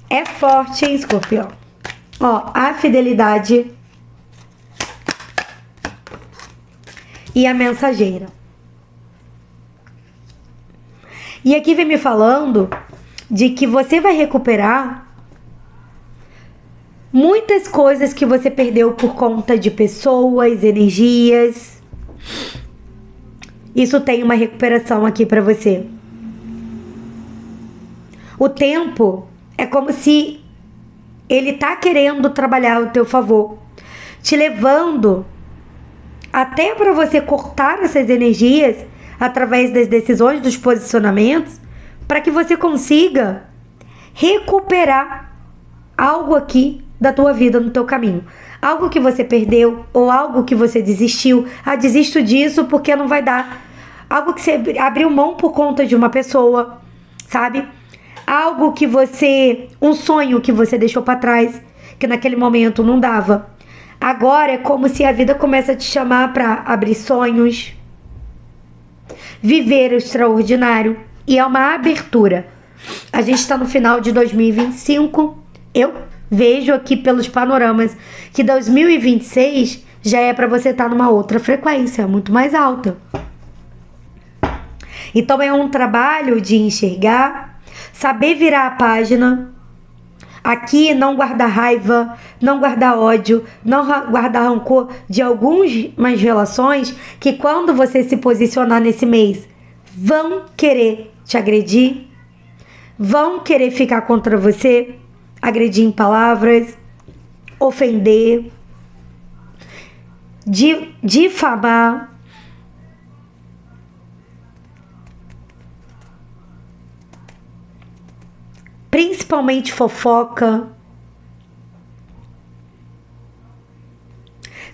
é forte, hein, Escorpião? Ó, a fidelidade e a mensageira. E aqui vem me falando de que você vai recuperar muitas coisas que você perdeu por conta de pessoas, energias. Isso tem uma recuperação aqui pra você. O tempo é como se ele tá querendo trabalhar ao teu favor, te levando até para você cortar essas energias através das decisões, dos posicionamentos, para que você consiga recuperar algo aqui da tua vida no teu caminho. Algo que você perdeu ou algo que você desistiu. Ah, desisto disso porque não vai dar. Algo que você abriu mão por conta de uma pessoa, sabe? Algo que você... um sonho que você deixou para trás, que naquele momento não dava. Agora é como se a vida começa a te chamar para abrir sonhos, viver o extraordinário. E é uma abertura. A gente está no final de 2025. Eu vejo aqui pelos panoramas que 2026 já é para você estar numa outra frequência, muito mais alta. Então é um trabalho de enxergar, saber virar a página. Aqui não guardar raiva, não guardar ódio, não guardar rancor de algumas relações que quando você se posicionar nesse mês vão querer te agredir, vão querer ficar contra você, agredir em palavras, ofender, difamar. Principalmente fofoca.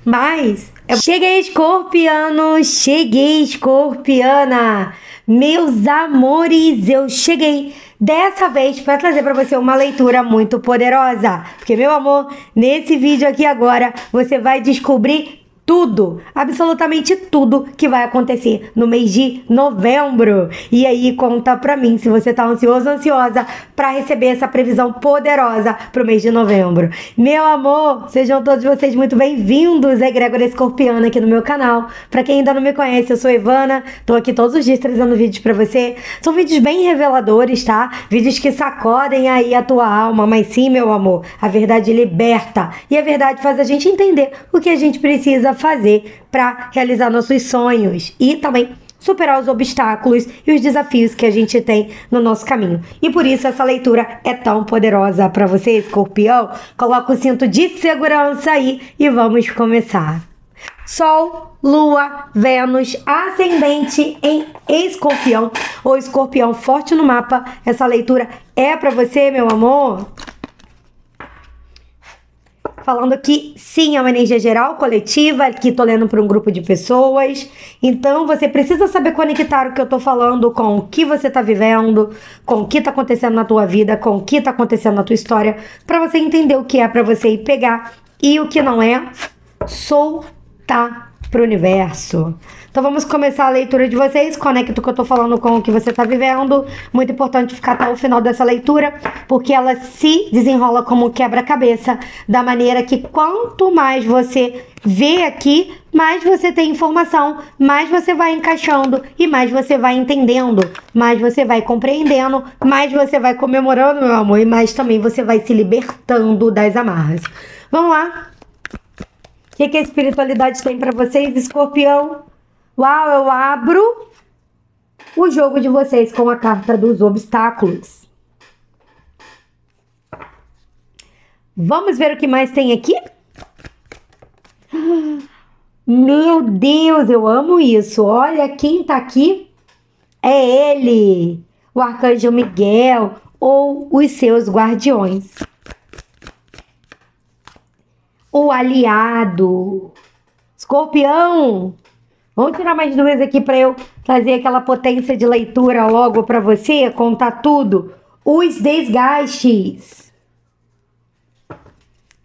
Mas... Cheguei, escorpiano! Cheguei, escorpiana! Meus amores, eu cheguei dessa vez para trazer para você uma leitura muito poderosa. Porque, meu amor, nesse vídeo aqui agora, você vai descobrir tudo, absolutamente tudo que vai acontecer no mês de novembro. E aí, conta pra mim se você tá ansioso ou ansiosa pra receber essa previsão poderosa pro mês de novembro. Meu amor, sejam todos vocês muito bem-vindos, egrégora escorpiana aqui no meu canal. Pra quem ainda não me conhece, eu sou Ivana, tô aqui todos os dias trazendo vídeos pra você. São vídeos bem reveladores, tá? Vídeos que sacodem aí a tua alma, mas sim, meu amor, a verdade liberta. E a verdade faz a gente entender o que a gente precisa fazer para realizar nossos sonhos e também superar os obstáculos e os desafios que a gente tem no nosso caminho. E por isso essa leitura é tão poderosa para você, escorpião. Coloca o cinto de segurança aí e vamos começar. Sol, Lua, Vênus, ascendente em escorpião ou escorpião forte no mapa. Essa leitura é para você, meu amor. Falando que sim, é uma energia geral, coletiva, aqui tô lendo para um grupo de pessoas. Então você precisa saber conectar o que eu tô falando com o que você tá vivendo, com o que tá acontecendo na tua vida, com o que tá acontecendo na tua história, para você entender o que é para você ir pegar e o que não é, soltar pro universo. Então vamos começar a leitura de vocês. Conecta o que eu tô falando com o que você tá vivendo. Muito importante ficar até o final dessa leitura, porque ela se desenrola como um quebra-cabeça, da maneira que quanto mais você vê aqui, mais você tem informação, mais você vai encaixando e mais você vai entendendo, mais você vai compreendendo, mais você vai comemorando, meu amor, e mais também você vai se libertando das amarras. Vamos lá. O que a espiritualidade tem para vocês, escorpião? Uau, eu abro o jogo de vocês com a carta dos obstáculos. Vamos ver o que mais tem aqui? Meu Deus, eu amo isso. Olha, quem tá aqui é ele, o Arcanjo Miguel ou os seus guardiões. O aliado. Escorpião, vamos tirar mais duas aqui para eu trazer aquela potência de leitura logo para você, contar tudo. Os desgastes.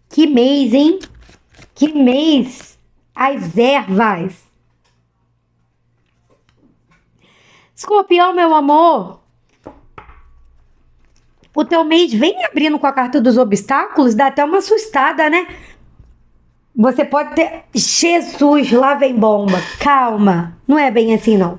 Que mês, hein? Que mês. As ervas. Escorpião, meu amor. O teu mês vem abrindo com a carta dos obstáculos, dá até uma assustada, né? Você pode ter... Jesus, lá vem bomba. Calma, não é bem assim, não.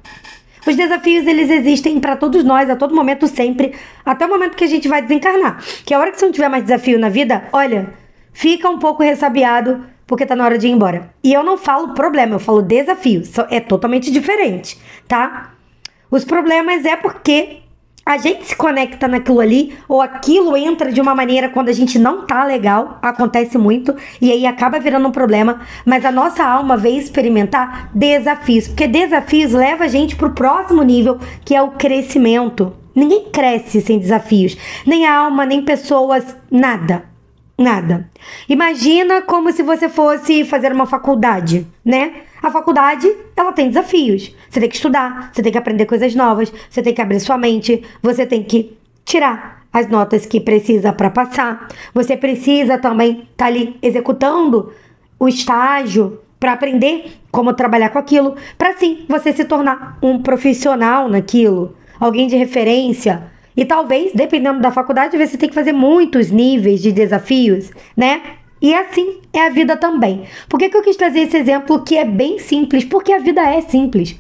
Os desafios, eles existem para todos nós, a todo momento, sempre, até o momento que a gente vai desencarnar. Que a hora que você não tiver mais desafio na vida, olha, fica um pouco ressabiado, porque tá na hora de ir embora. E eu não falo problema, eu falo desafio. É totalmente diferente, tá? Os problemas é porque a gente se conecta naquilo ali, ou aquilo entra de uma maneira quando a gente não tá legal, acontece muito, e aí acaba virando um problema, mas a nossa alma veio experimentar desafios, porque desafios leva a gente pro próximo nível, que é o crescimento. Ninguém cresce sem desafios, nem a alma, nem pessoas, nada. Nada. Imagina como se você fosse fazer uma faculdade, né? A faculdade, ela tem desafios. Você tem que estudar, você tem que aprender coisas novas, você tem que abrir sua mente, você tem que tirar as notas que precisa para passar. Você precisa também estar ali executando o estágio para aprender como trabalhar com aquilo, para sim você se tornar um profissional naquilo, alguém de referência. E talvez, dependendo da faculdade, você tem que fazer muitos níveis de desafios, né? E assim é a vida também. Por que eu quis trazer esse exemplo que é bem simples? Porque a vida é simples.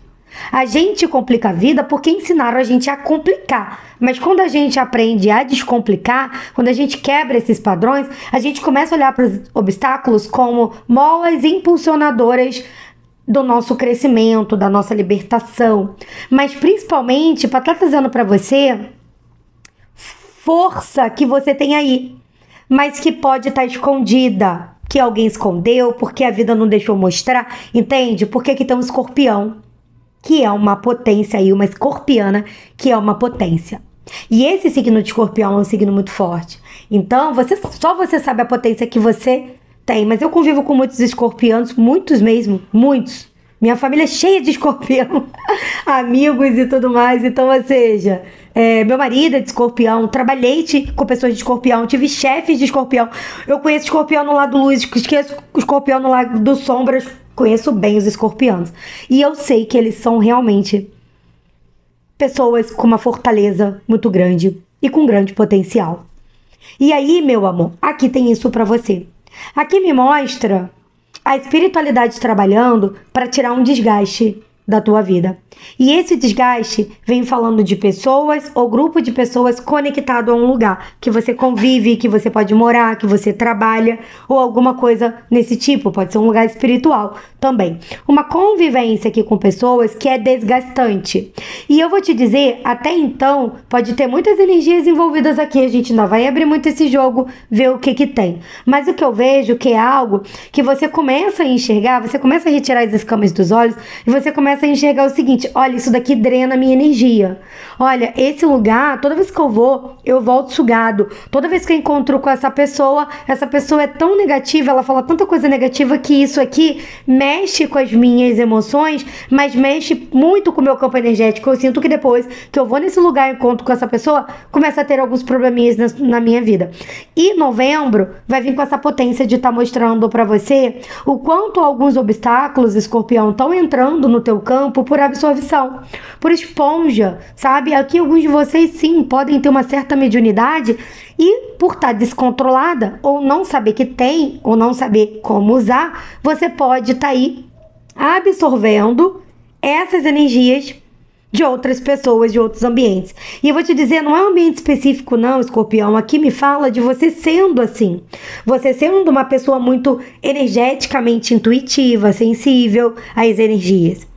A gente complica a vida porque ensinaram a gente a complicar. Mas quando a gente aprende a descomplicar, quando a gente quebra esses padrões, a gente começa a olhar para os obstáculos como molas impulsionadoras do nosso crescimento, da nossa libertação. Mas principalmente, para estar trazendo para você força que você tem aí, mas que pode estar escondida, que alguém escondeu, porque a vida não deixou mostrar, entende? Porque aqui tem um escorpião, que é uma potência aí, uma escorpiana, que é uma potência. E esse signo de escorpião é um signo muito forte. Então, só você sabe a potência que você tem, mas eu convivo com muitos escorpianos, muitos mesmo, muitos. Minha família é cheia de escorpião, amigos e tudo mais. Então, ou seja, meu marido é de escorpião, trabalhei com pessoas de escorpião, tive chefes de escorpião. Eu conheço escorpião no lado luz, esqueço escorpião no lado do sombras. Conheço bem os escorpianos. E eu sei que eles são realmente pessoas com uma fortaleza muito grande e com grande potencial. E aí, meu amor, aqui tem isso pra você. Aqui me mostra a espiritualidade trabalhando para tirar um desgaste da tua vida. E esse desgaste vem falando de pessoas ou grupo de pessoas conectado a um lugar que você convive, que você pode morar, que você trabalha ou alguma coisa nesse tipo. Pode ser um lugar espiritual também. Uma convivência aqui com pessoas que é desgastante. E eu vou te dizer, até então, pode ter muitas energias envolvidas aqui. A gente ainda vai abrir muito esse jogo, ver o que tem. Mas o que eu vejo que é algo que você começa a enxergar, você começa a retirar as escamas dos olhos e você começa a enxergar o seguinte: olha, isso daqui drena a minha energia. Olha, esse lugar, toda vez que eu vou, eu volto sugado. Toda vez que eu encontro com essa pessoa é tão negativa, ela fala tanta coisa negativa que isso aqui mexe com as minhas emoções, mas mexe muito com o meu campo energético. Eu sinto que depois que eu vou nesse lugar e encontro com essa pessoa, começa a ter alguns probleminhas na minha vida. E novembro vai vir com essa potência de estar mostrando pra você o quanto alguns obstáculos, escorpião, estão entrando no teu campo por absorção, por esponja, sabe? Aqui alguns de vocês sim podem ter uma certa mediunidade e por estar descontrolada ou não saber que tem ou não saber como usar, você pode estar aí absorvendo essas energias de outras pessoas, de outros ambientes. E eu vou te dizer, não é um ambiente específico não, escorpião. Aqui me fala de você sendo assim. Você sendo uma pessoa muito energeticamente intuitiva, sensível às energias.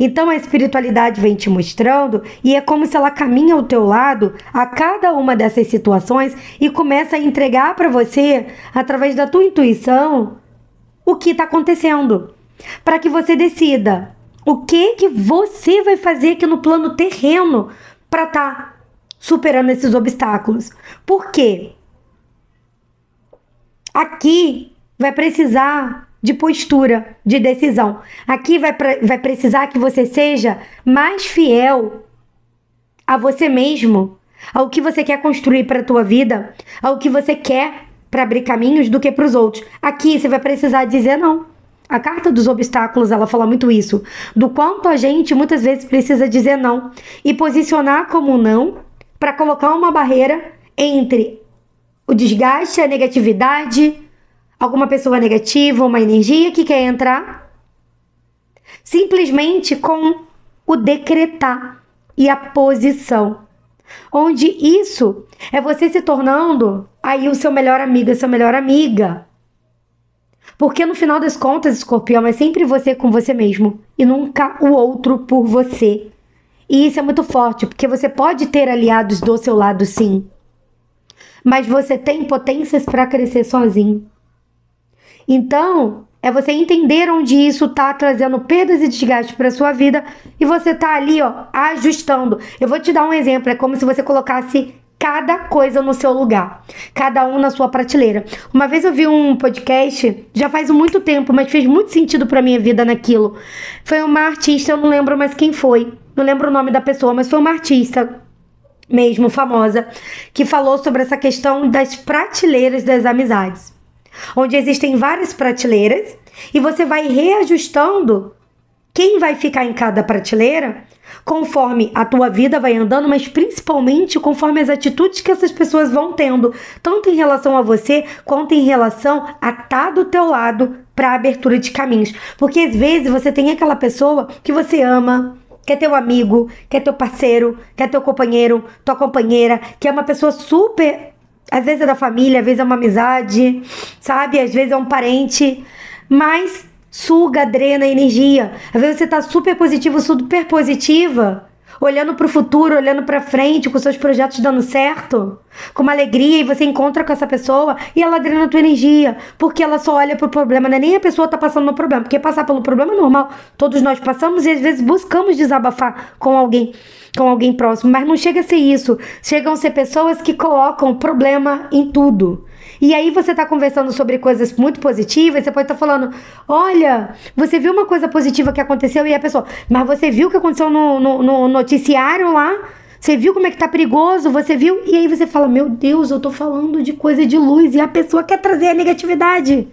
Então a espiritualidade vem te mostrando e é como se ela caminha ao teu lado a cada uma dessas situações e começa a entregar para você, através da tua intuição, o que está acontecendo, para que você decida o que você vai fazer aqui no plano terreno para estar superando esses obstáculos. Por quê? Aqui vai precisar de postura, de decisão. Aqui vai precisar que você seja mais fiel a você mesmo, ao que você quer construir para a tua vida, ao que você quer para abrir caminhos do que para os outros. Aqui você vai precisar dizer não. A carta dos obstáculos, ela fala muito isso, do quanto a gente muitas vezes precisa dizer não e posicionar como não para colocar uma barreira entre o desgaste, a negatividade, alguma pessoa negativa, uma energia que quer entrar, simplesmente com o decretar e a posição. Onde isso é você se tornando aí o seu melhor amigo, a sua melhor amiga. Porque no final das contas, Escorpião, é sempre você com você mesmo e nunca o outro por você. E isso é muito forte, porque você pode ter aliados do seu lado, sim. Mas você tem potências para crescer sozinho. Então, é você entender onde isso tá trazendo perdas e desgastes para sua vida e você tá ali, ó, ajustando. Eu vou te dar um exemplo, é como se você colocasse cada coisa no seu lugar, cada um na sua prateleira. Uma vez eu vi um podcast, já faz muito tempo, mas fez muito sentido pra minha vida naquilo. Foi uma artista, eu não lembro mais quem foi, não lembro o nome da pessoa, mas foi uma artista mesmo, famosa, que falou sobre essa questão das prateleiras das amizades. Onde existem várias prateleiras e você vai reajustando quem vai ficar em cada prateleira conforme a tua vida vai andando, mas principalmente conforme as atitudes que essas pessoas vão tendo, tanto em relação a você, quanto em relação a estar do teu lado para a abertura de caminhos. Porque às vezes você tem aquela pessoa que você ama, que é teu amigo, que é teu parceiro, que é teu companheiro, tua companheira, que é uma pessoa super, às vezes é da família, às vezes é uma amizade, sabe? Às vezes é um parente, mas suga, drena energia. Às vezes você tá super positivo, super positiva, olhando pro futuro, olhando pra frente, com seus projetos dando certo, com uma alegria, e você encontra com essa pessoa e ela drena a tua energia, porque ela só olha pro problema, não é nem a pessoa tá passando no problema, porque passar pelo problema é normal, todos nós passamos e às vezes buscamos desabafar com alguém próximo, mas não chega a ser isso, chegam a ser pessoas que colocam problema em tudo. E aí você tá conversando sobre coisas muito positivas, você pode estar falando, olha, você viu uma coisa positiva que aconteceu, e a pessoa, mas você viu o que aconteceu no noticiário lá? Você viu como é que tá perigoso? Você viu? E aí você fala, meu Deus, eu tô falando de coisa de luz e a pessoa quer trazer a negatividade.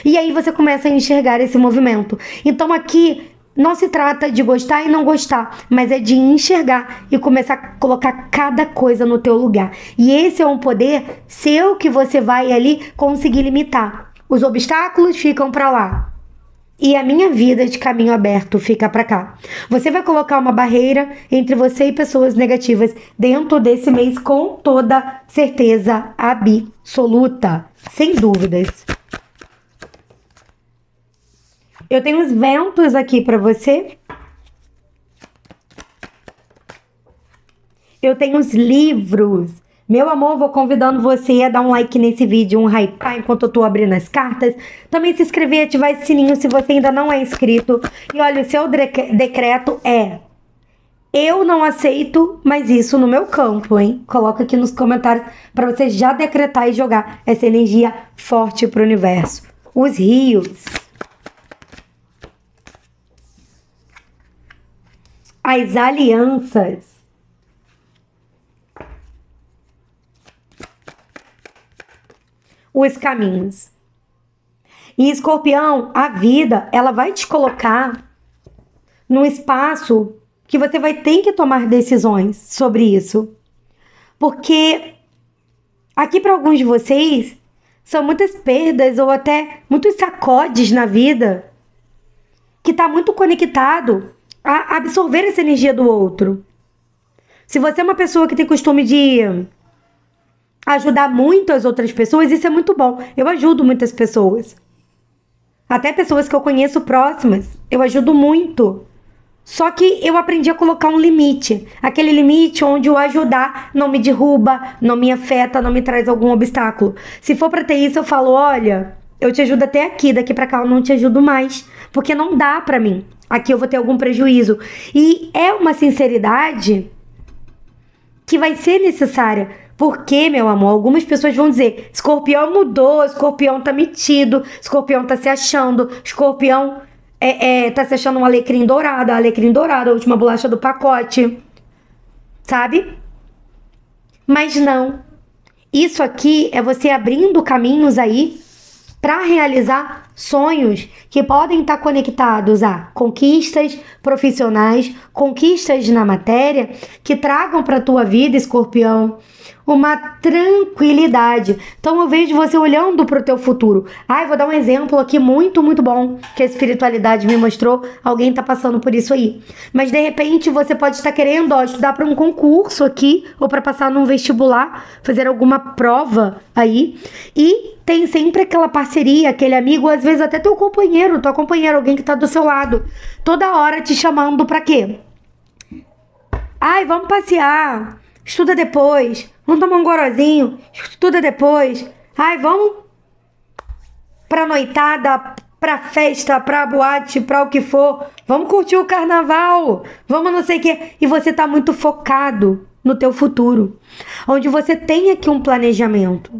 E aí você começa a enxergar esse movimento. Então aqui não se trata de gostar e não gostar, mas é de enxergar e começar a colocar cada coisa no teu lugar. E esse é um poder seu que você vai ali conseguir limitar. Os obstáculos ficam para lá e a minha vida de caminho aberto fica para cá. Você vai colocar uma barreira entre você e pessoas negativas dentro desse mês com toda certeza absoluta, sem dúvidas. Eu tenho uns ventos aqui para você. Eu tenho os livros. Meu amor, vou convidando você a dar um like nesse vídeo, um hypar enquanto eu tô abrindo as cartas. Também se inscrever e ativar esse sininho se você ainda não é inscrito. E olha, o seu decreto é: eu não aceito mais isso no meu campo, hein? Coloca aqui nos comentários para você já decretar e jogar essa energia forte pro universo. Os rios. As alianças. Os caminhos. E Escorpião, a vida, ela vai te colocar num espaço que você vai ter que tomar decisões sobre isso. Porque aqui para alguns de vocês são muitas perdas ou até muitos sacodes na vida que tá muito conectado a absorver essa energia do outro. Se você é uma pessoa que tem costume de ajudar muito as outras pessoas, isso é muito bom. Eu ajudo muitas pessoas. Até pessoas que eu conheço próximas, eu ajudo muito. Só que eu aprendi a colocar um limite. Aquele limite onde o ajudar não me derruba, não me afeta, não me traz algum obstáculo. Se for pra ter isso, eu falo, olha, eu te ajudo até aqui, daqui pra cá eu não te ajudo mais. Porque não dá pra mim. Aqui eu vou ter algum prejuízo. E é uma sinceridade que vai ser necessária. Porque, meu amor, algumas pessoas vão dizer, Escorpião mudou, Escorpião tá metido, Escorpião tá se achando, Escorpião tá se achando um alecrim dourado, a última bolacha do pacote, sabe? Mas não. Isso aqui é você abrindo caminhos aí para realizar sonhos que podem estar conectados a conquistas profissionais, conquistas na matéria, que tragam para a tua vida, Escorpião, uma tranquilidade. Então eu vejo você olhando para o teu futuro. Vou dar um exemplo aqui muito, muito bom que a espiritualidade me mostrou. Alguém tá passando por isso aí. Mas de repente você pode estar querendo estudar para um concurso aqui ou para passar num vestibular, fazer alguma prova aí. E tem sempre aquela parceria, aquele amigo, às vezes até teu companheiro, tua companheira, alguém que tá do seu lado, toda hora te chamando para quê? Vamos passear. Estuda depois. Vamos tomar um gorozinho. Estuda depois. Vamos pra noitada, pra festa, pra boate, pra o que for. Vamos curtir o carnaval. Vamos não sei o quê. E você tá muito focado no teu futuro. Onde você tem aqui um planejamento.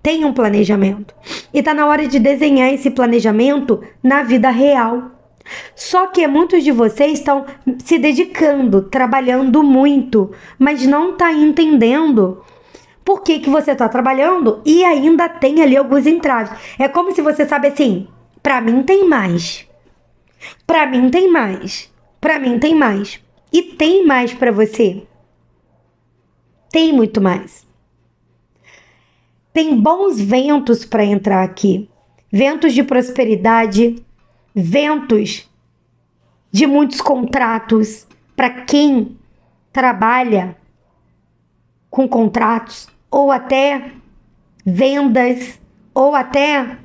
Tem um planejamento. E tá na hora de desenhar esse planejamento na vida real. Só que muitos de vocês estão se dedicando, trabalhando muito, mas não tá entendendo por que você tá trabalhando e ainda tem ali alguns entraves. É como se você sabe assim, pra mim tem mais. Pra mim tem mais. Pra mim tem mais. E tem mais pra você. Tem muito mais. Tem bons ventos para entrar aqui. Ventos de prosperidade, ventos de muitos contratos para quem trabalha com contratos, ou até vendas, ou até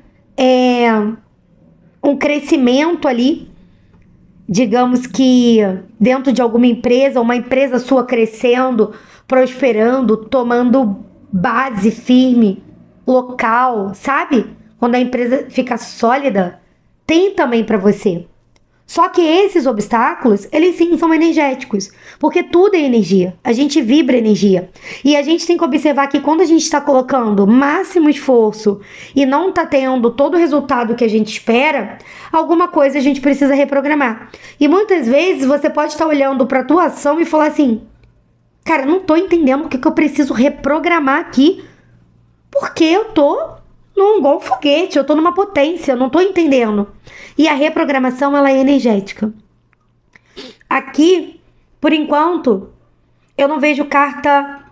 um crescimento ali, digamos que dentro de alguma empresa, uma empresa sua crescendo, prosperando, tomando base firme, local, sabe? Quando a empresa fica sólida, tem também para você. Só que esses obstáculos, eles sim são energéticos, porque tudo é energia, a gente vibra energia. E a gente tem que observar que quando a gente está colocando máximo esforço e não está tendo todo o resultado que a gente espera, alguma coisa a gente precisa reprogramar. E muitas vezes você pode estar olhando para a tua ação e falar assim, cara, não tô entendendo o que eu preciso reprogramar aqui, porque eu tô igual um foguete, eu tô numa potência, eu não tô entendendo. E a reprogramação, ela é energética. Aqui, por enquanto, eu não vejo carta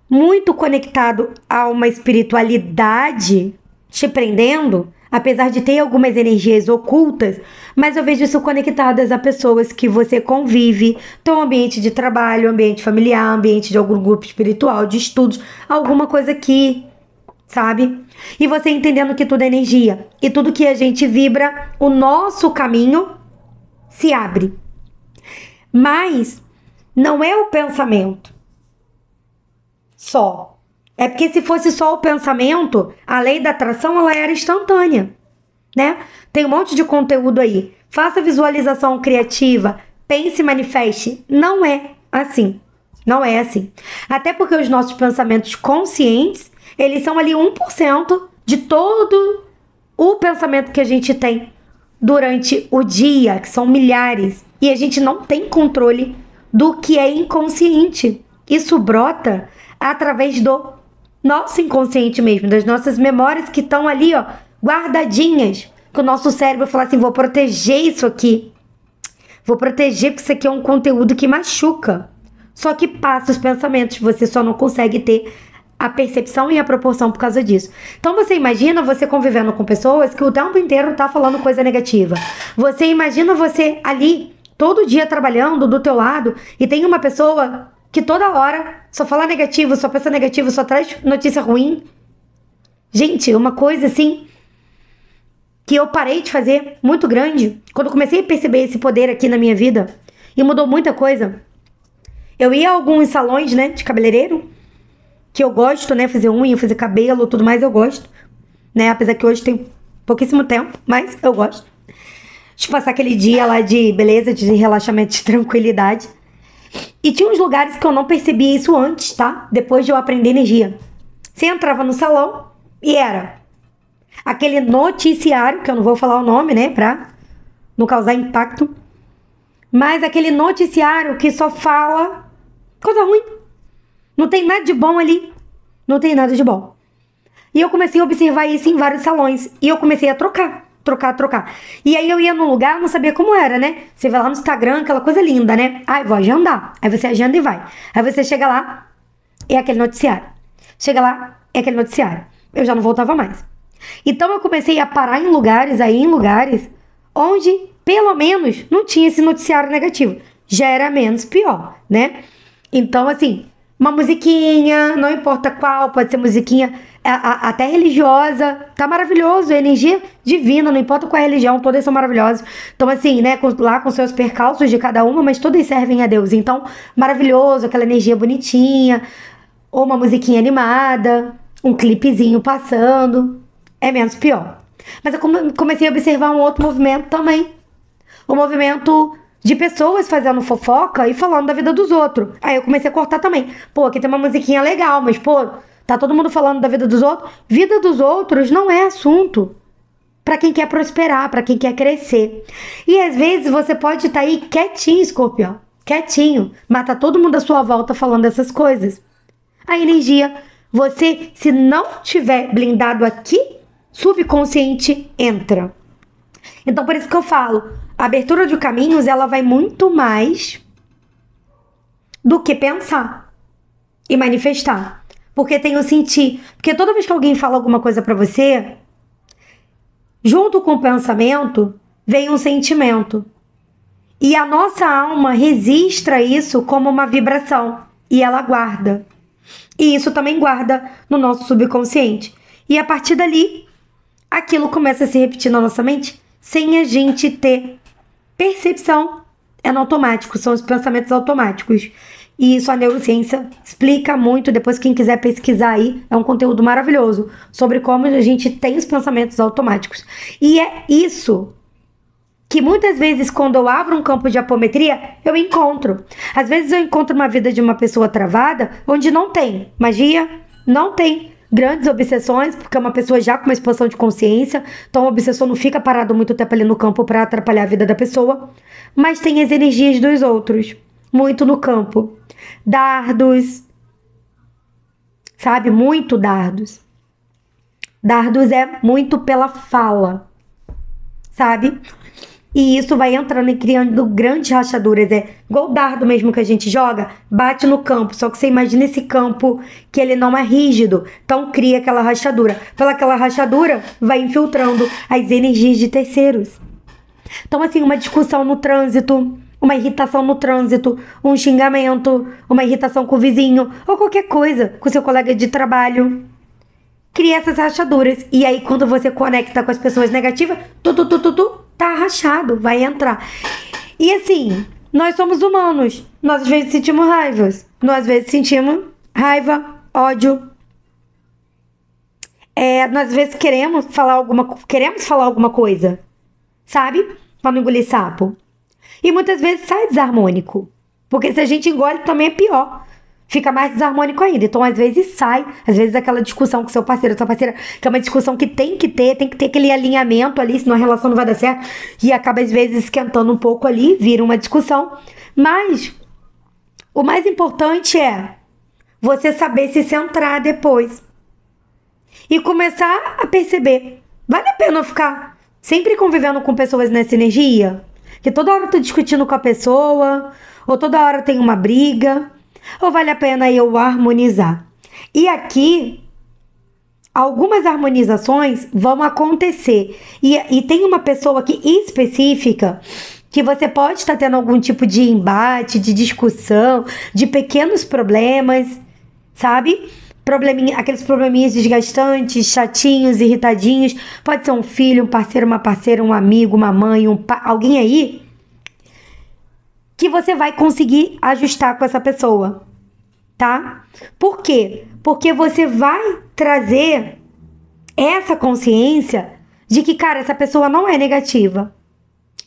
muito conectado a uma espiritualidade te prendendo, apesar de ter algumas energias ocultas, mas eu vejo isso conectadas a pessoas que você convive, teu ambiente de trabalho, ambiente familiar, ambiente de algum grupo espiritual, de estudos, alguma coisa que, sabe? E você entendendo que tudo é energia. E tudo que a gente vibra, o nosso caminho se abre. Mas não é o pensamento só. É porque se fosse só o pensamento, a lei da atração, ela era instantânea, né? Tem um monte de conteúdo aí. Faça visualização criativa, pense e manifeste. Não é assim. Não é assim. Até porque os nossos pensamentos conscientes, eles são ali 1% de todo o pensamento que a gente tem durante o dia, que são milhares. E a gente não tem controle do que é inconsciente. Isso brota através do nosso inconsciente mesmo, das nossas memórias que estão ali, ó, guardadinhas. Que o nosso cérebro fala assim, vou proteger isso aqui. Vou proteger porque isso aqui é um conteúdo que machuca. Só que passa os pensamentos, você só não consegue ter a percepção e a proporção por causa disso. Então você imagina você convivendo com pessoas que o tempo inteiro tá falando coisa negativa. Você imagina você ali, todo dia trabalhando do teu lado, e tem uma pessoa que toda hora só fala negativo, só pensa negativo, só traz notícia ruim. Gente, uma coisa assim que eu parei de fazer muito grande, quando eu comecei a perceber esse poder aqui na minha vida, e mudou muita coisa. Eu ia a alguns salões, né, de cabeleireiro, que eu gosto, né, fazer unha, fazer cabelo, tudo mais eu gosto, né, apesar que hoje tem pouquíssimo tempo, mas eu gosto de passar aquele dia lá de beleza, de relaxamento, de tranquilidade. E tinha uns lugares que eu não percebia isso antes, tá? Depois de eu aprender energia. Você entrava no salão e era aquele noticiário, que eu não vou falar o nome, né, pra não causar impacto, mas aquele noticiário que só fala coisa ruim. Não tem nada de bom ali. Não tem nada de bom. E eu comecei a observar isso em vários salões. E eu comecei a trocar. E aí eu ia num lugar, não sabia como era, né? Você vai lá no Instagram, aquela coisa linda, né? Vou agendar. Aí você agenda e vai. Aí você chega lá, é aquele noticiário. Chega lá, é aquele noticiário. Eu já não voltava mais. Então eu comecei a parar em lugares, onde, pelo menos, não tinha esse noticiário negativo. Já era menos pior, né? Então, assim, uma musiquinha, não importa qual, pode ser musiquinha até religiosa, tá maravilhoso, energia divina, não importa qual é a religião, todas são maravilhosas. Então, assim, né, lá com seus percalços de cada uma, mas todas servem a Deus. Então, maravilhoso, aquela energia bonitinha, ou uma musiquinha animada, um clipezinho passando, é menos pior. Mas eu comecei a observar um outro movimento também. O movimento de pessoas fazendo fofoca e falando da vida dos outros. Aí eu comecei a cortar também. Pô, aqui tem uma musiquinha legal, mas pô, tá todo mundo falando da vida dos outros. Vida dos outros não é assunto pra quem quer prosperar, pra quem quer crescer. E às vezes você pode estar aí quietinho, Escorpião, quietinho, mas tá todo mundo à sua volta falando essas coisas. A energia, você, se não tiver blindado aqui, subconsciente entra. Então, por isso que eu falo, a abertura de caminhos, ela vai muito mais do que pensar e manifestar. Porque tem o sentir. Porque toda vez que alguém fala alguma coisa pra você, junto com o pensamento, vem um sentimento. E a nossa alma registra isso como uma vibração. E ela guarda. E isso também guarda no nosso subconsciente. E a partir dali, aquilo começa a se repetir na nossa mente sem a gente ter percepção. É no automático, são os pensamentos automáticos. E isso a neurociência explica muito. Depois, quem quiser pesquisar aí, é um conteúdo maravilhoso sobre como a gente tem os pensamentos automáticos. E é isso que muitas vezes, quando eu abro um campo de apometria, eu encontro. Às vezes eu encontro uma vida de uma pessoa travada onde não tem magia, não tem grandes obsessões, porque é uma pessoa já com uma expansão de consciência, então o obsessor não fica parado muito tempo ali no campo para atrapalhar a vida da pessoa, mas tem as energias dos outros, muito no campo. Dardos, sabe? Muito dardos. Dardos é muito pela fala, sabe? E isso vai entrando e criando grandes rachaduras. É igual o dardo mesmo que a gente joga, bate no campo. Só que você imagina esse campo que ele não é rígido. Então cria aquela rachadura. Pelaquela rachadura vai infiltrando as energias de terceiros. Então assim, uma discussão no trânsito, uma irritação no trânsito, um xingamento, uma irritação com o vizinho, ou qualquer coisa com seu colega de trabalho, cria essas rachaduras. E aí quando você conecta com as pessoas negativas, tá rachado, vai entrar. E assim, nós somos humanos. Nós às vezes sentimos raivas. Nós às vezes sentimos raiva, ódio. Nós às vezes queremos falar alguma coisa, sabe? Pra não engolir sapo. E muitas vezes sai desarmônico. Porque se a gente engole também é pior. Fica mais desarmônico ainda. Então, às vezes sai. Às vezes aquela discussão com seu parceiro, sua parceira, que é uma discussão que tem que ter aquele alinhamento ali, senão a relação não vai dar certo. E acaba, às vezes, esquentando um pouco ali, vira uma discussão. Mas o mais importante é você saber se centrar depois. E começar a perceber. Vale a pena eu ficar sempre convivendo com pessoas nessa energia? Que toda hora eu tô discutindo com a pessoa, ou toda hora tem uma briga. Ou vale a pena eu harmonizar? E aqui, algumas harmonizações vão acontecer. E tem uma pessoa aqui específica que você pode estar tendo algum tipo de embate, de discussão, de pequenos problemas, sabe? Aqueles probleminhas desgastantes, chatinhos, irritadinhos. Pode ser um filho, um parceiro, uma parceira, um amigo, uma mãe, alguém aí que você vai conseguir ajustar com essa pessoa, tá? Por quê? Porque você vai trazer essa consciência de que, cara, essa pessoa não é negativa.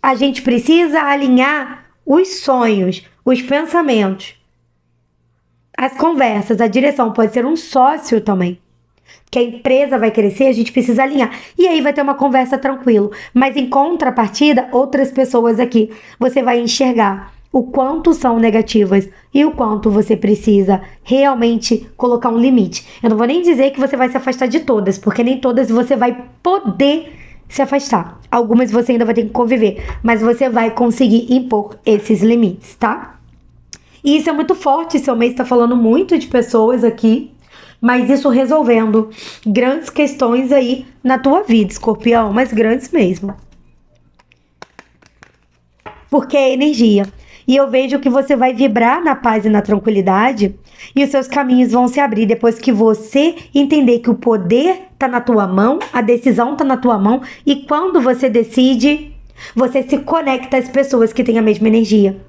A gente precisa alinhar os sonhos, os pensamentos, as conversas, a direção. Pode ser um sócio também. Que a empresa vai crescer, a gente precisa alinhar. E aí vai ter uma conversa tranquilo. Mas em contrapartida, outras pessoas aqui, você vai enxergar o quanto são negativas e o quanto você precisa realmente colocar um limite. Eu não vou nem dizer que você vai se afastar de todas, porque nem todas você vai poder se afastar. Algumas você ainda vai ter que conviver, mas você vai conseguir impor esses limites, tá? E isso é muito forte, seu mês está falando muito de pessoas aqui, mas isso resolvendo grandes questões aí na tua vida, escorpião, mas grandes mesmo. Porque é energia. E eu vejo que você vai vibrar na paz e na tranquilidade e os seus caminhos vão se abrir depois que você entender que o poder tá na tua mão, a decisão tá na tua mão e quando você decide, você se conecta às pessoas que têm a mesma energia.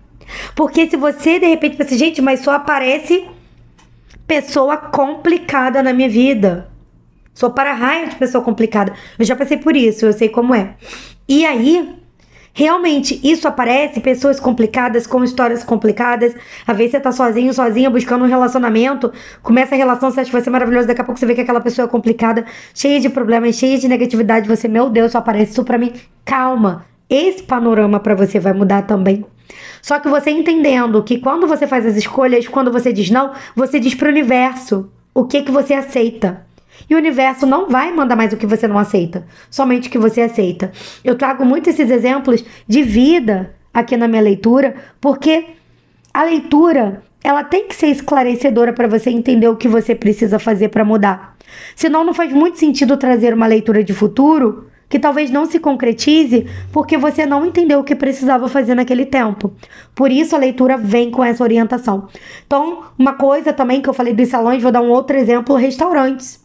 Porque se você de repente pensa, gente, mas só aparece pessoa complicada na minha vida. Sou para-raio de pessoa complicada. Eu já passei por isso, eu sei como é. E aí, realmente, isso aparece, pessoas complicadas, com histórias complicadas. Às vezes você tá sozinho, sozinha, buscando um relacionamento. Começa a relação, você acha que vai ser maravilhoso. Daqui a pouco você vê que aquela pessoa é complicada, cheia de problemas, cheia de negatividade. Você, meu Deus, só aparece isso pra mim. Calma, esse panorama pra você vai mudar também. Só que você entendendo que quando você faz as escolhas, quando você diz não, você diz pro universo o que você aceita. E o universo não vai mandar mais o que você não aceita, somente o que você aceita. Eu trago muito esses exemplos de vida aqui na minha leitura, porque a leitura, ela tem que ser esclarecedora para você entender o que você precisa fazer para mudar. Senão não faz muito sentido trazer uma leitura de futuro que talvez não se concretize porque você não entendeu o que precisava fazer naquele tempo. Por isso a leitura vem com essa orientação. Então, uma coisa também que eu falei dos salões, vou dar um outro exemplo, restaurantes.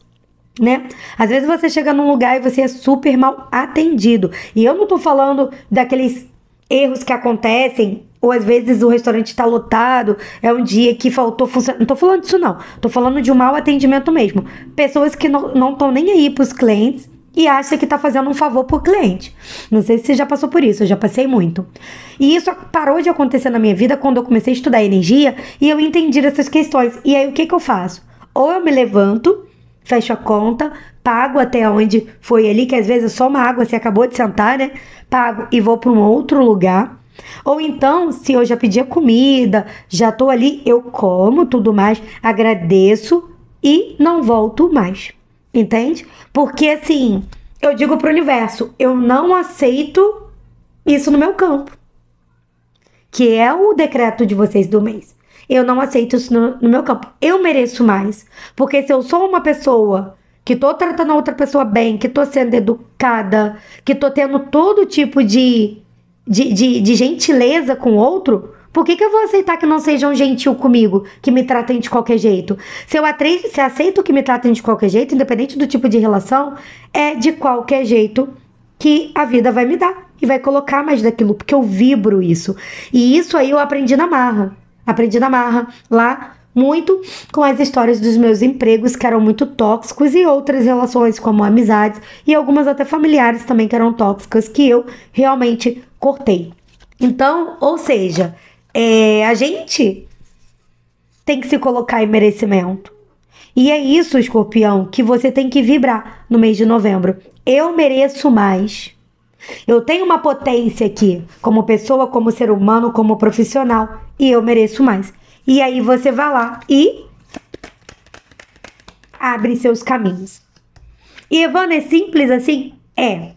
Né? Às vezes você chega num lugar e você é super mal atendido. E eu não tô falando daqueles erros que acontecem, ou às vezes o restaurante tá lotado, é um dia que faltou funcionamento. Não tô falando disso não. Tô falando de um mau atendimento mesmo. Pessoas que não estão nem aí pros clientes e acha que tá fazendo um favor pro cliente. Não sei se você já passou por isso, eu já passei muito. E isso parou de acontecer na minha vida quando eu comecei a estudar energia e eu entendi essas questões. E aí o que eu faço? Ou eu me levanto, fecho a conta, pago até onde foi ali, que às vezes é só uma água, você acabou de sentar, né? Pago e vou para um outro lugar. Ou então, se eu já pedi a comida, já tô ali, eu como tudo mais, agradeço e não volto mais. Entende? Porque assim, eu digo pro universo, eu não aceito isso no meu campo. Que é o decreto de vocês do mês. Eu não aceito isso no meu campo. Eu mereço mais. Porque se eu sou uma pessoa que tô tratando a outra pessoa bem, que tô sendo educada, que tô tendo todo tipo de gentileza com o outro, por que eu vou aceitar que não sejam gentil comigo, que me tratem de qualquer jeito? Se eu aceito que me tratem de qualquer jeito, independente do tipo de relação, é de qualquer jeito que a vida vai me dar e vai colocar mais daquilo, porque eu vibro isso. E isso aí eu aprendi na marra. Aprendi na marra lá muito com as histórias dos meus empregos que eram muito tóxicos e outras relações como amizades e algumas até familiares também que eram tóxicas que eu realmente cortei. Então, ou seja, a gente tem que se colocar em merecimento. E é isso, escorpião, que você tem que vibrar no mês de novembro. Eu mereço mais. Eu tenho uma potência aqui, como pessoa, como ser humano, como profissional, e eu mereço mais. E aí você vai lá e abre seus caminhos. E Evana, é simples assim? É.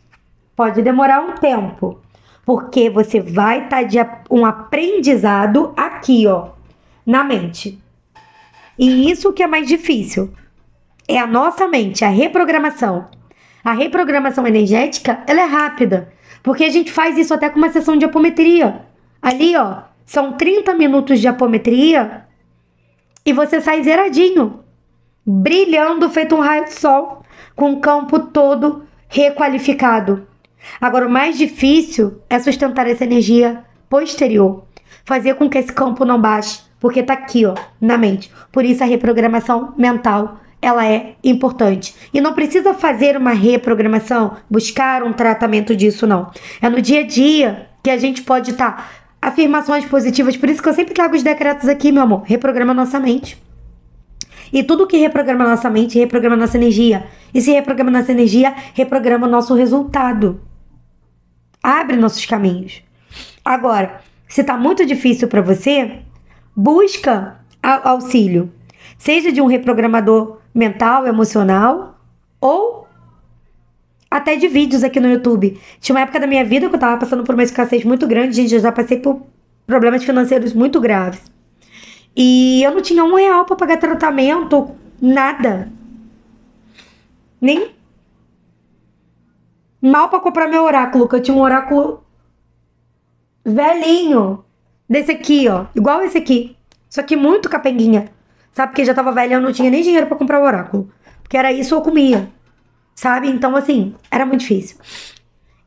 Pode demorar um tempo, porque você vai estar de um aprendizado aqui, ó, na mente. E isso que é mais difícil. É a nossa mente, a reprogramação. A reprogramação energética, ela é rápida, porque a gente faz isso até com uma sessão de apometria. Ali, ó, são 30 minutos de apometria e você sai zeradinho, brilhando feito um raio de sol, com o campo todo requalificado. Agora, o mais difícil é sustentar essa energia posterior, fazer com que esse campo não baixe, porque tá aqui, ó, na mente. Por isso a reprogramação mental, ela é importante. E não precisa fazer uma reprogramação, buscar um tratamento disso, não. É no dia a dia que a gente pode estar afirmações positivas. Por isso que eu sempre trago os decretos aqui, meu amor. Reprograma nossa mente. E tudo que reprograma nossa mente, reprograma nossa energia. E se reprograma nossa energia, reprograma o nosso resultado. Abre nossos caminhos. Agora, se tá muito difícil para você, busca auxílio. Seja de um reprogramador mental, emocional, ou até de vídeos aqui no YouTube. Tinha uma época da minha vida que eu tava passando por uma escassez muito grande, gente, eu já passei por problemas financeiros muito graves. E eu não tinha R$ 1 pra pagar tratamento, nada. Nem mal pra comprar meu oráculo, que eu tinha um oráculo velhinho. Desse aqui, ó. Igual esse aqui. Só que muito capenguinha. Sabe? Porque já tava velha, eu não tinha nem dinheiro pra comprar o oráculo. Porque era isso ou eu comia. Sabe? Então, assim, era muito difícil.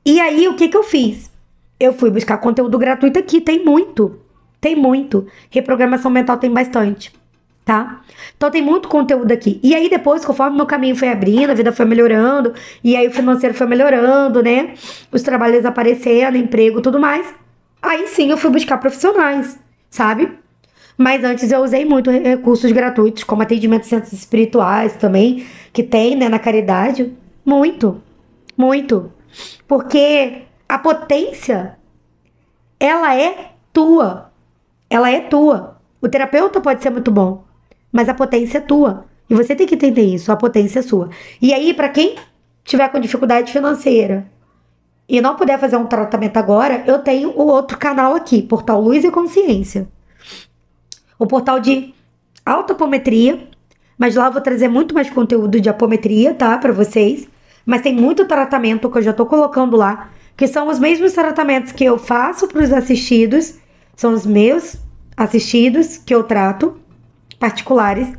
E aí, o que que eu fiz? Eu fui buscar conteúdo gratuito aqui. Tem muito. Tem muito. Reprogramação mental tem bastante. Tá? Então tem muito conteúdo aqui. E aí depois, conforme meu caminho foi abrindo, a vida foi melhorando, e aí o financeiro foi melhorando, né? Os trabalhos aparecendo, emprego, tudo mais. Aí sim eu fui buscar profissionais, sabe? Mas antes eu usei muito recursos gratuitos, como atendimento em centros espirituais também, que tem, né, na caridade. Muito, muito. Porque a potência, ela é tua. Ela é tua. O terapeuta pode ser muito bom, mas a potência é tua. E você tem que entender isso, a potência é sua. E aí, para quem tiver com dificuldade financeira e não puder fazer um tratamento agora, eu tenho o outro canal aqui, Portal Luz e Consciência. O portal de autoapometria, mas lá eu vou trazer muito mais conteúdo de apometria, tá, para vocês. Mas tem muito tratamento que eu já tô colocando lá, que são os mesmos tratamentos que eu faço para os assistidos, são os meus assistidos que eu trato, particulares,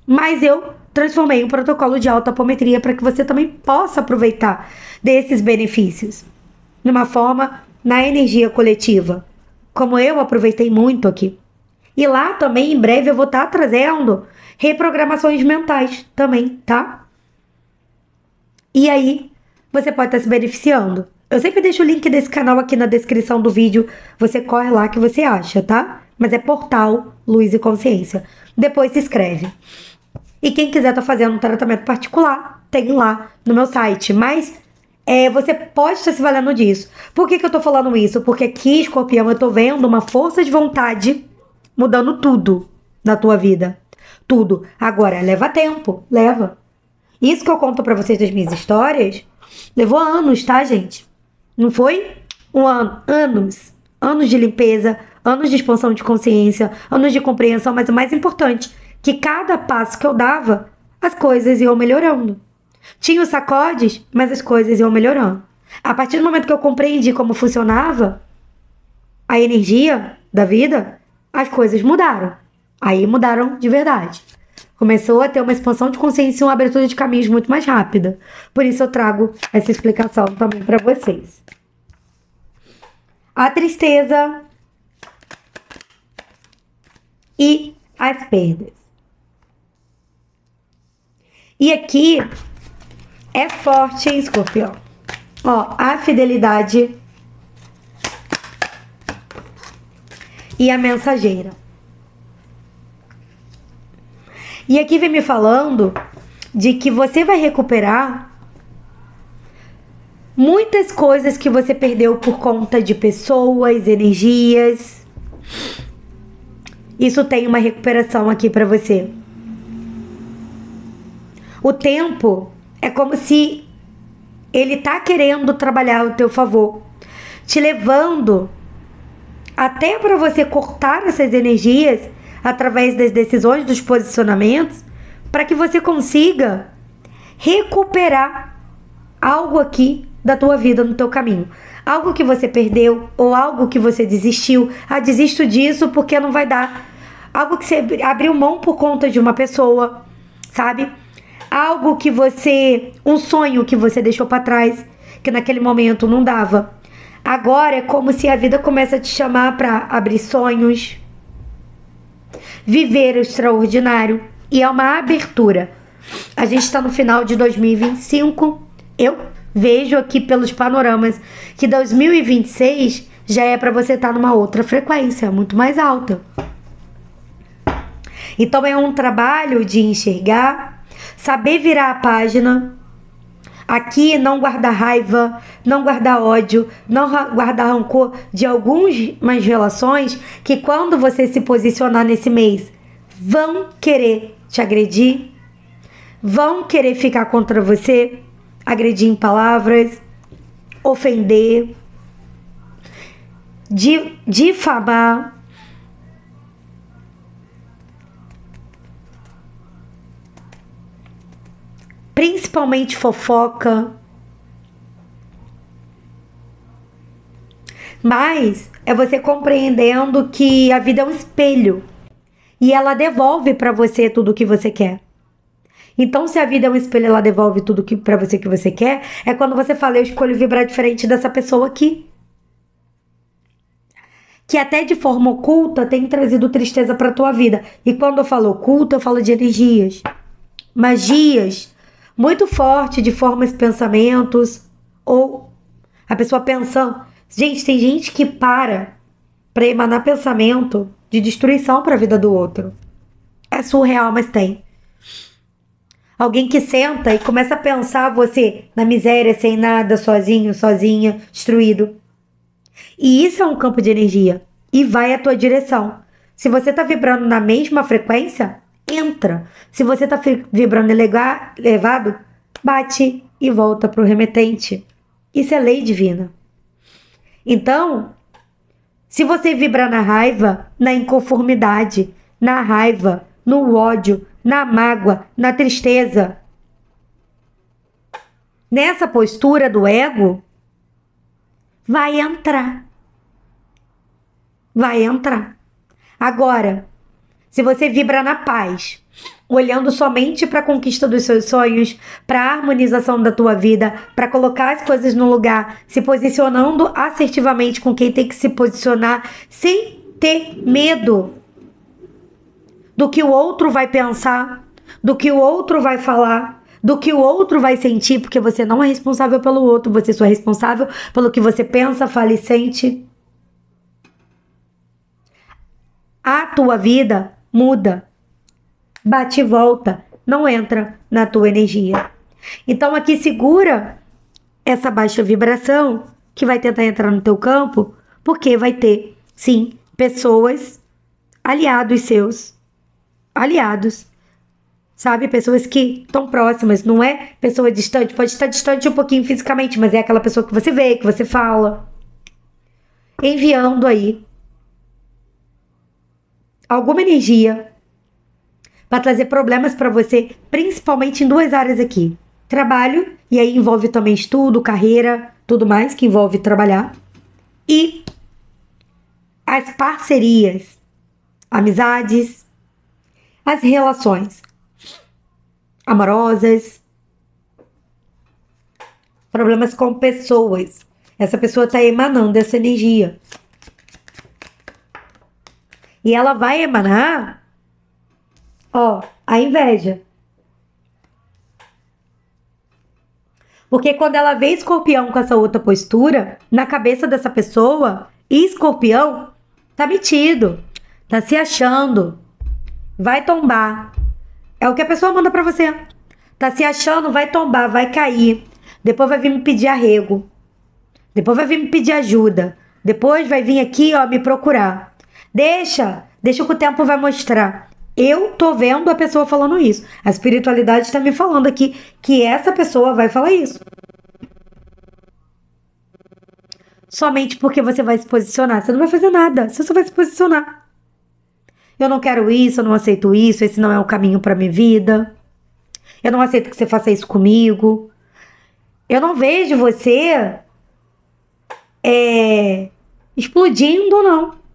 mas eu transformei um protocolo de autoapometria para que você também possa aproveitar desses benefícios, numa forma, na energia coletiva, como eu aproveitei muito aqui. E lá também, em breve, eu vou estar trazendo reprogramações mentais também, tá? E aí, você pode estar se beneficiando. Eu sempre deixo o link desse canal aqui na descrição do vídeo. Você corre lá que você acha, tá? Mas é Portal Luz e Consciência. Depois se inscreve. E quem quiser estar fazendo um tratamento particular, tem lá no meu site. Mas você pode estar se valendo disso. Por que eu tô falando isso? Porque aqui, Escorpião, eu tô vendo uma força de vontade mudando tudo na tua vida. Tudo. Agora, leva tempo. Leva. Isso que eu conto pra vocês das minhas histórias, levou anos, tá, gente? Não foi um ano. Anos. Anos de limpeza, anos de expansão de consciência, anos de compreensão, mas o mais importante, que cada passo que eu dava, as coisas iam melhorando. Tinha os sacodes, mas as coisas iam melhorando. A partir do momento que eu compreendi como funcionava a energia da vida, as coisas mudaram. Aí mudaram de verdade. Começou a ter uma expansão de consciência e uma abertura de caminhos muito mais rápida. Por isso eu trago essa explicação também para vocês. A tristeza e as perdas. E aqui é forte, hein, Escorpião? Ó, a fidelidade e a mensageira. E aqui vem me falando de que você vai recuperar muitas coisas que você perdeu por conta de pessoas, energias. Isso tem uma recuperação aqui pra você. O tempo é como se ele tá querendo trabalhar ao teu favor, te levando até para você cortar essas energias através das decisões, dos posicionamentos, para que você consiga recuperar algo aqui da tua vida no teu caminho. Algo que você perdeu ou algo que você desistiu. Ah, desisto disso porque não vai dar. Algo que você abriu mão por conta de uma pessoa, sabe? Algo que você... um sonho que você deixou para trás, que naquele momento não dava. Agora é como se a vida começa a te chamar para abrir sonhos, viver o extraordinário, e é uma abertura. A gente está no final de 2025. Eu vejo aqui pelos panoramas que 2026 já é para você estar numa outra frequência, muito mais alta. Então é um trabalho de enxergar, saber virar a página. Aqui não guardar raiva, não guardar ódio, não guardar rancor de algumas relações que quando você se posicionar nesse mês vão querer te agredir, vão querer ficar contra você, agredir em palavras, ofender, difamar. principalmente fofoca. Mas é você compreendendo que a vida é um espelho e ela devolve para você tudo o que você quer. Então, se a vida é um espelho, ela devolve tudo para você que você quer, é quando você fala, eu escolho vibrar diferente dessa pessoa aqui. Que até de forma oculta tem trazido tristeza para tua vida. E quando eu falo oculta, eu falo de energias, magias muito forte de formas, pensamentos, ou a pessoa pensando. Gente, tem gente que para emanar pensamento de destruição para a vida do outro. É surreal, mas tem. Alguém que senta e começa a pensar você na miséria, sem nada, sozinho, sozinha, destruído. E isso é um campo de energia e vai à tua direção. Se você tá vibrando na mesma frequência, entra. Se você tá vibrando elevado, bate e volta pro remetente. Isso é lei divina. Então, se você vibrar na raiva, na inconformidade, na raiva, no ódio, na mágoa, na tristeza, nessa postura do ego, vai entrar. Vai entrar. Agora, se você vibra na paz, olhando somente para a conquista dos seus sonhos, para a harmonização da tua vida, para colocar as coisas no lugar, se posicionando assertivamente com quem tem que se posicionar, sem ter medo do que o outro vai pensar, do que o outro vai falar, do que o outro vai sentir, porque você não é responsável pelo outro, você só é responsável pelo que você pensa, fala e sente. A tua vida muda, bate e volta, não entra na tua energia. Então aqui segura essa baixa vibração que vai tentar entrar no teu campo, porque vai ter, sim, pessoas, aliados seus, aliados, sabe? Pessoas que estão próximas, não é pessoa distante, pode estar distante um pouquinho fisicamente, mas é aquela pessoa que você vê, que você fala, enviando aí alguma energia para trazer problemas para você, principalmente em duas áreas aqui. Trabalho, e aí envolve também estudo, carreira, tudo mais que envolve trabalhar. E as parcerias, amizades, as relações amorosas, problemas com pessoas. Essa pessoa está emanando essa energia. E ela vai emanar, ó, a inveja. Porque quando ela vê escorpião com essa outra postura, na cabeça dessa pessoa, escorpião tá metido, tá se achando, vai tombar. É o que a pessoa manda pra você. Tá se achando, vai tombar, vai cair. Depois vai vir me pedir arrego. Depois vai vir me pedir ajuda. Depois vai vir aqui, ó, me procurar. Deixa que o tempo vai mostrar. Eu tô vendo a pessoa falando isso. A espiritualidade está me falando aqui que essa pessoa vai falar isso. Somente porque você vai se posicionar. Você não vai fazer nada. Você só vai se posicionar. Eu não quero isso, eu não aceito isso. Esse não é o caminho para minha vida. Eu não aceito que você faça isso comigo. Eu não vejo você explodindo, não.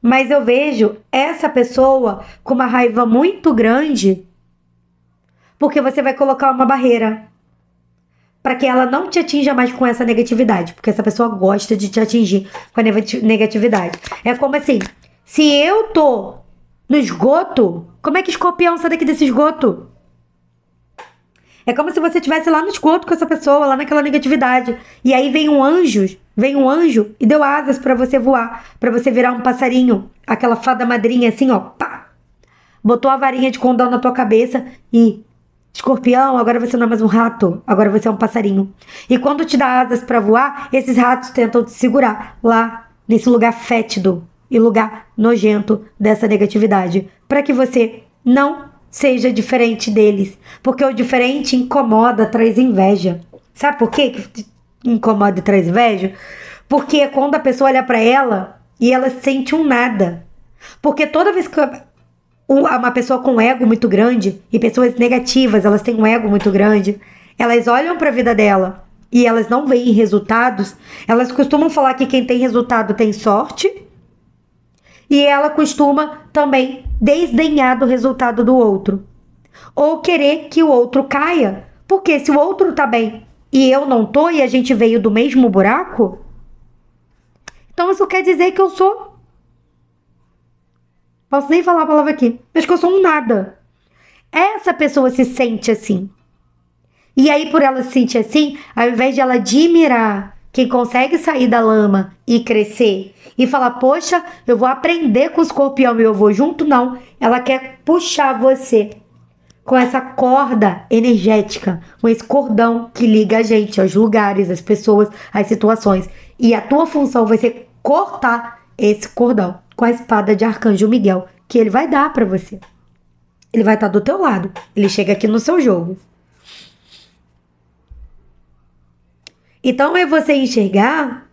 Mas eu vejo essa pessoa com uma raiva muito grande porque você vai colocar uma barreira para que ela não te atinja mais com essa negatividade, porque essa pessoa gosta de te atingir com a negatividade. É como assim, se eu tô no esgoto, como é que escorpião sai daqui desse esgoto? É como se você estivesse lá no esgoto com essa pessoa, lá naquela negatividade. E aí vem um anjo e deu asas pra você voar, pra você virar um passarinho, aquela fada madrinha assim, ó, pá. Botou a varinha de condão na tua cabeça e, escorpião, agora você não é mais um rato, agora você é um passarinho. E quando te dá asas pra voar, esses ratos tentam te segurar lá, nesse lugar fétido e lugar nojento dessa negatividade, pra que você não seja diferente deles, porque o diferente incomoda, traz inveja. Sabe por quê que incomoda e traz inveja? Porque é quando a pessoa olha pra ela e ela sente um nada. Porque toda vez que Uma pessoa com ego muito grande, e pessoas negativas, elas têm um ego muito grande, elas olham para a vida dela e elas não veem resultados, elas costumam falar que quem tem resultado tem sorte, e ela costuma também desdenhar do resultado do outro, ou querer que o outro caia, porque se o outro tá bem e eu não tô, e a gente veio do mesmo buraco, então isso quer dizer que eu sou... Posso nem falar a palavra aqui, mas que eu sou um nada. Essa pessoa se sente assim. E aí, por ela se sentir assim, ao invés de ela admirar quem consegue sair da lama e crescer e falar, poxa, eu vou aprender com o escorpião e eu vou junto, não. Ela quer puxar você com essa corda energética, com esse cordão que liga a gente aos lugares, às pessoas, às situações. E a tua função vai ser cortar esse cordão com a espada de Arcanjo Miguel, que ele vai dar pra você. Ele vai estar do teu lado. Ele chega aqui no seu jogo. Então é você enxergar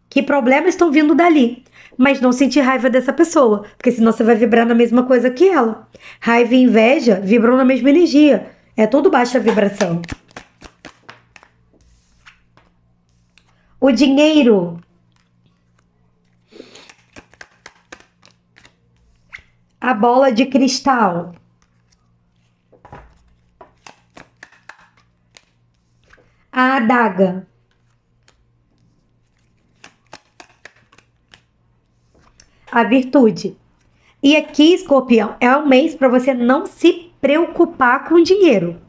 que problemas estão vindo dali, mas não sentir raiva dessa pessoa, porque senão você vai vibrar na mesma coisa que ela. Raiva e inveja vibram na mesma energia. É tudo baixa vibração. O dinheiro. A bola de cristal. A adaga. A virtude. E aqui, escorpião, é um mês para você não se preocupar com dinheiro,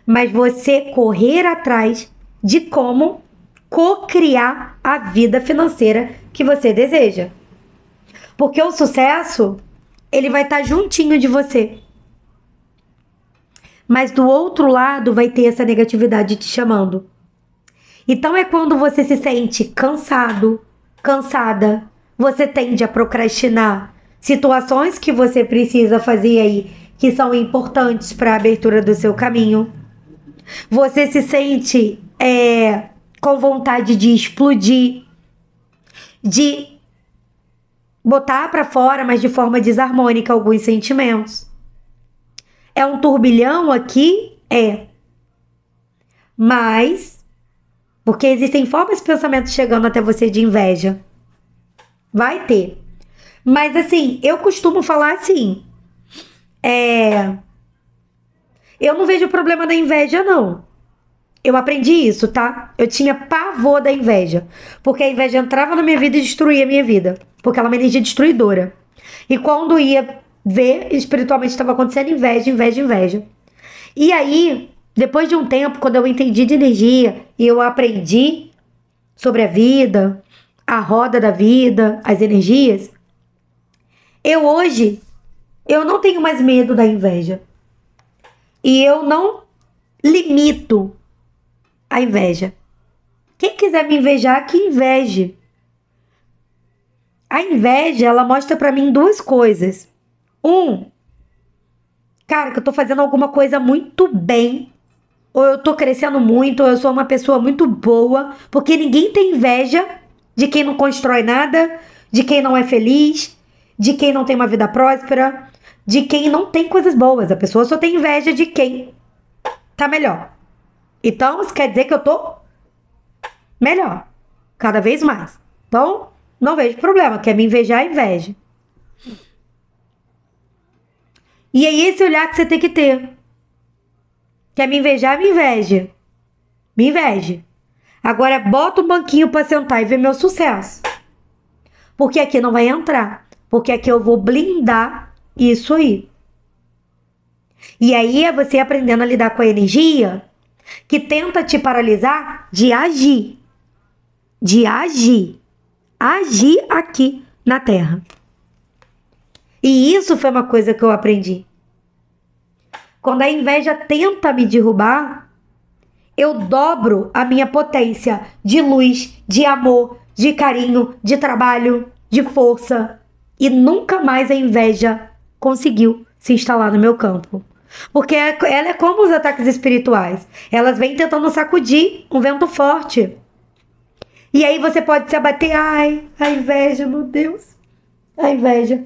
mas você correr atrás de como co-criar a vida financeira que você deseja. Porque o sucesso, ele vai estar juntinho de você. Mas do outro lado vai ter essa negatividade te chamando. Então é quando você se sente cansado, cansada, você tende a procrastinar situações que você precisa fazer aí, que são importantes para a abertura do seu caminho. Você se sente com vontade de explodir, de botar para fora, mas de forma desarmônica, alguns sentimentos. É um turbilhão aqui? É. Mas, porque existem formas de pensamento chegando até você de inveja. Vai ter. Mas assim, eu costumo falar assim. Eu não vejo problema da inveja, não. Eu aprendi isso, tá? Eu tinha pavor da inveja. Porque a inveja entrava na minha vida e destruía a minha vida. Porque ela é uma energia destruidora. E quando ia ver, espiritualmente estava acontecendo inveja, inveja, inveja. E aí, depois de um tempo, quando eu entendi de energia e eu aprendi sobre a vida, a roda da vida, as energias, hoje, eu não tenho mais medo da inveja. E eu não limito a inveja. Quem quiser me invejar, que inveje. A inveja, ela mostra pra mim duas coisas. Cara, que eu tô fazendo alguma coisa muito bem, ou eu tô crescendo muito, ou eu sou uma pessoa muito boa, porque ninguém tem inveja de quem não constrói nada, de quem não é feliz, de quem não tem uma vida próspera, de quem não tem coisas boas. A pessoa só tem inveja de quem tá melhor. Então, isso quer dizer que eu tô melhor, cada vez mais. Então, não vejo problema, quer me invejar, inveja. E é esse olhar que você tem que ter. Quer me invejar, me inveje. Me inveje. Agora, bota um banquinho pra sentar e ver meu sucesso. Porque aqui não vai entrar. Porque aqui eu vou blindar isso aí. E aí é você aprendendo a lidar com a energia que tenta te paralisar de agir. De agir. Agir aqui na Terra. E isso foi uma coisa que eu aprendi. Quando a inveja tenta me derrubar, eu dobro a minha potência de luz, de amor, de carinho, de trabalho, de força. E nunca mais a inveja conseguiu se instalar no meu campo. Porque ela é como os ataques espirituais. Elas vêm tentando sacudir um vento forte. E aí você pode se abater. Ai, a inveja, meu Deus. A inveja.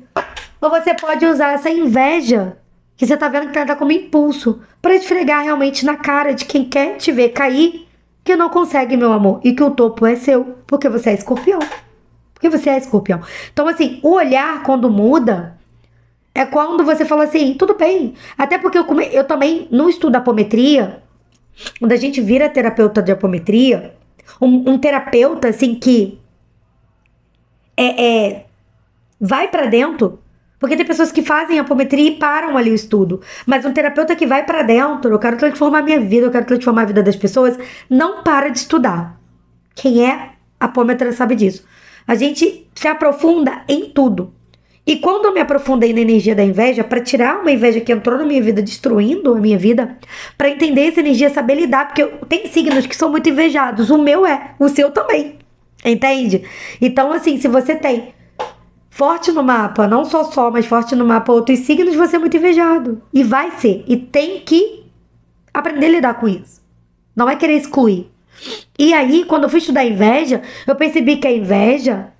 Ou você pode usar essa inveja, que você tá vendo que tá como impulso, pra esfregar realmente na cara de quem quer te ver cair, que não consegue, meu amor, e que o topo é seu, porque você é escorpião. Porque você é escorpião. Então, assim, o olhar quando muda é quando você fala assim, tudo bem. Até porque eu também, no estudo da apometria, quando a gente vira terapeuta de apometria, um terapeuta, assim, que vai pra dentro, porque tem pessoas que fazem apometria e param ali o estudo. Mas um terapeuta que vai pra dentro, eu quero transformar minha vida, eu quero transformar a vida das pessoas, não para de estudar. Quem é apômetra sabe disso. A gente se aprofunda em tudo. E quando eu me aprofundei na energia da inveja, para tirar uma inveja que entrou na minha vida, destruindo a minha vida, para entender essa energia, saber lidar, porque tem signos que são muito invejados. O meu é, o seu também. Entende? Então, assim, se você tem forte no mapa, não só Sol, mas forte no mapa outros signos, você é muito invejado. E vai ser. E tem que aprender a lidar com isso. Não é querer excluir. E aí, quando eu fui estudar inveja, eu percebi que a inveja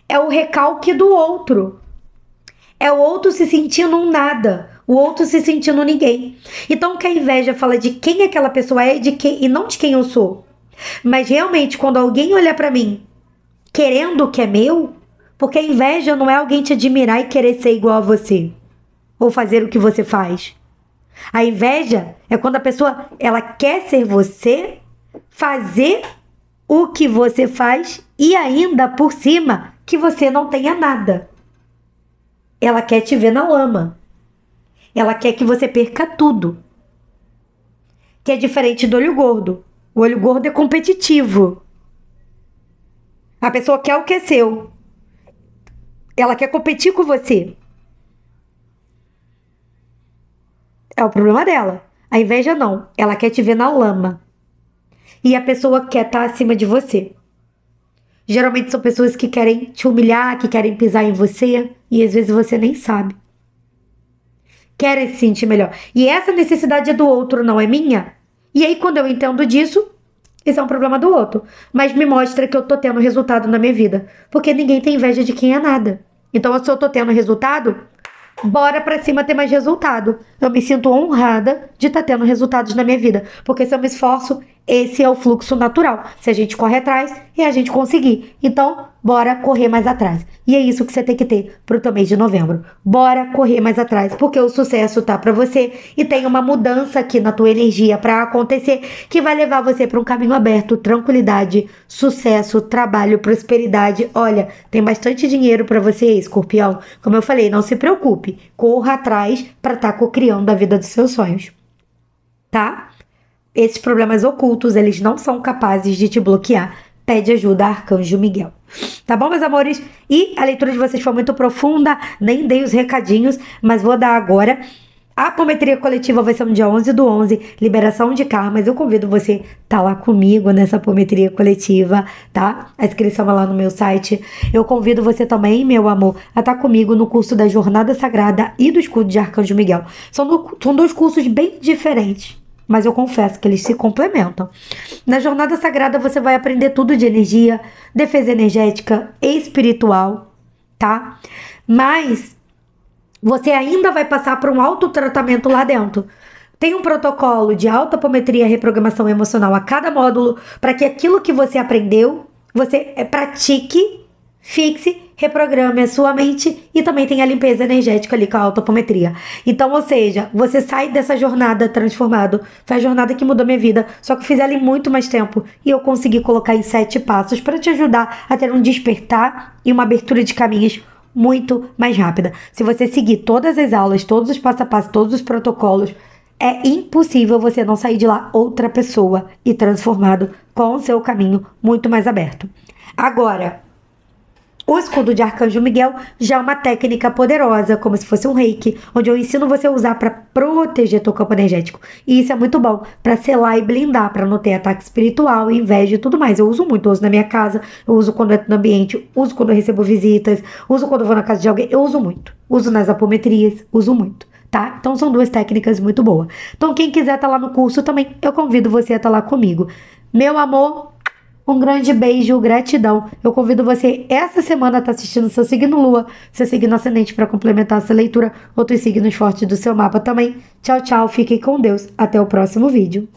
é o recalque do outro. É o outro se sentindo um nada. O outro se sentindo ninguém. Então, que a inveja fala de quem aquela pessoa é e não de quem eu sou. Mas realmente, quando alguém olha pra mim querendo o que é meu, porque a inveja não é alguém te admirar e querer ser igual a você, ou fazer o que você faz. A inveja é quando a pessoa ela quer ser você, fazer o que você faz e ainda por cima que você não tenha nada. Ela quer te ver na lama. Ela quer que você perca tudo. Que é diferente do olho gordo. O olho gordo é competitivo. A pessoa quer o que é seu. Ela quer competir com você. É o problema dela. A inveja não. Ela quer te ver na lama. E a pessoa quer estar acima de você. Geralmente são pessoas que querem te humilhar, que querem pisar em você. E às vezes você nem sabe. Querem se sentir melhor. E essa necessidade é do outro, não é minha. E aí quando eu entendo disso, esse é um problema do outro. Mas me mostra que eu tô tendo resultado na minha vida. Porque ninguém tem inveja de quem é nada. Então, se eu tô tendo resultado, bora pra cima ter mais resultado. Eu me sinto honrada de estar tendo resultados na minha vida. Porque se eu me esforço, esse é o fluxo natural. Se a gente corre atrás, é a gente conseguir. Então, bora correr mais atrás. E é isso que você tem que ter pro teu mês de novembro. Bora correr mais atrás, porque o sucesso tá pra você e tem uma mudança aqui na tua energia pra acontecer que vai levar você pra um caminho aberto, tranquilidade, sucesso, trabalho, prosperidade. Olha, tem bastante dinheiro pra você, escorpião. Como eu falei, não se preocupe. Corra atrás pra estar cocriando a vida dos seus sonhos. Tá? Esses problemas ocultos, eles não são capazes de te bloquear. Pede ajuda a Arcanjo Miguel. Tá bom, meus amores? E a leitura de vocês foi muito profunda, nem dei os recadinhos, mas vou dar agora. A apometria coletiva vai ser no dia 11/11, liberação de karmas. Eu convido você a tá lá comigo nessa apometria coletiva, tá? A inscrição é lá no meu site. Eu convido você também, meu amor, a estar comigo no curso da Jornada Sagrada e do Escudo de Arcanjo Miguel. São dois cursos bem diferentes, mas eu confesso que eles se complementam. Na Jornada Sagrada você vai aprender tudo de energia, defesa energética e espiritual, tá? Mas você ainda vai passar por um autotratamento lá dentro. Tem um protocolo de autoapometria e reprogramação emocional a cada módulo para que aquilo que você aprendeu, você pratique, fixe, reprograme a sua mente e também tem a limpeza energética ali com a autoapometria. Então, ou seja, você sai dessa jornada transformado. Foi a jornada que mudou minha vida, só que eu fiz ela em muito mais tempo e eu consegui colocar em 7 passos para te ajudar a ter um despertar e uma abertura de caminhos muito mais rápida. Se você seguir todas as aulas, todos os passo a passo, todos os protocolos, é impossível você não sair de lá outra pessoa e transformado com o seu caminho muito mais aberto. Agora, o escudo de Arcanjo Miguel já é uma técnica poderosa, como se fosse um reiki, onde eu ensino você a usar para proteger teu campo energético. E isso é muito bom para selar e blindar, para não ter ataque espiritual, inveja e tudo mais. Eu uso muito, eu uso na minha casa, eu uso quando eu entro no ambiente, uso quando eu recebo visitas, uso quando eu vou na casa de alguém, eu uso muito. Uso nas apometrias, uso muito, tá? Então são duas técnicas muito boas. Então quem quiser estar lá no curso também, eu convido você a estar lá comigo. Meu amor, Um grande beijo, gratidão. Eu convido você essa semana a estar assistindo seu signo Lua, seu signo ascendente para complementar essa leitura, outros signos fortes do seu mapa também. Tchau, tchau. Fiquem com Deus. Até o próximo vídeo.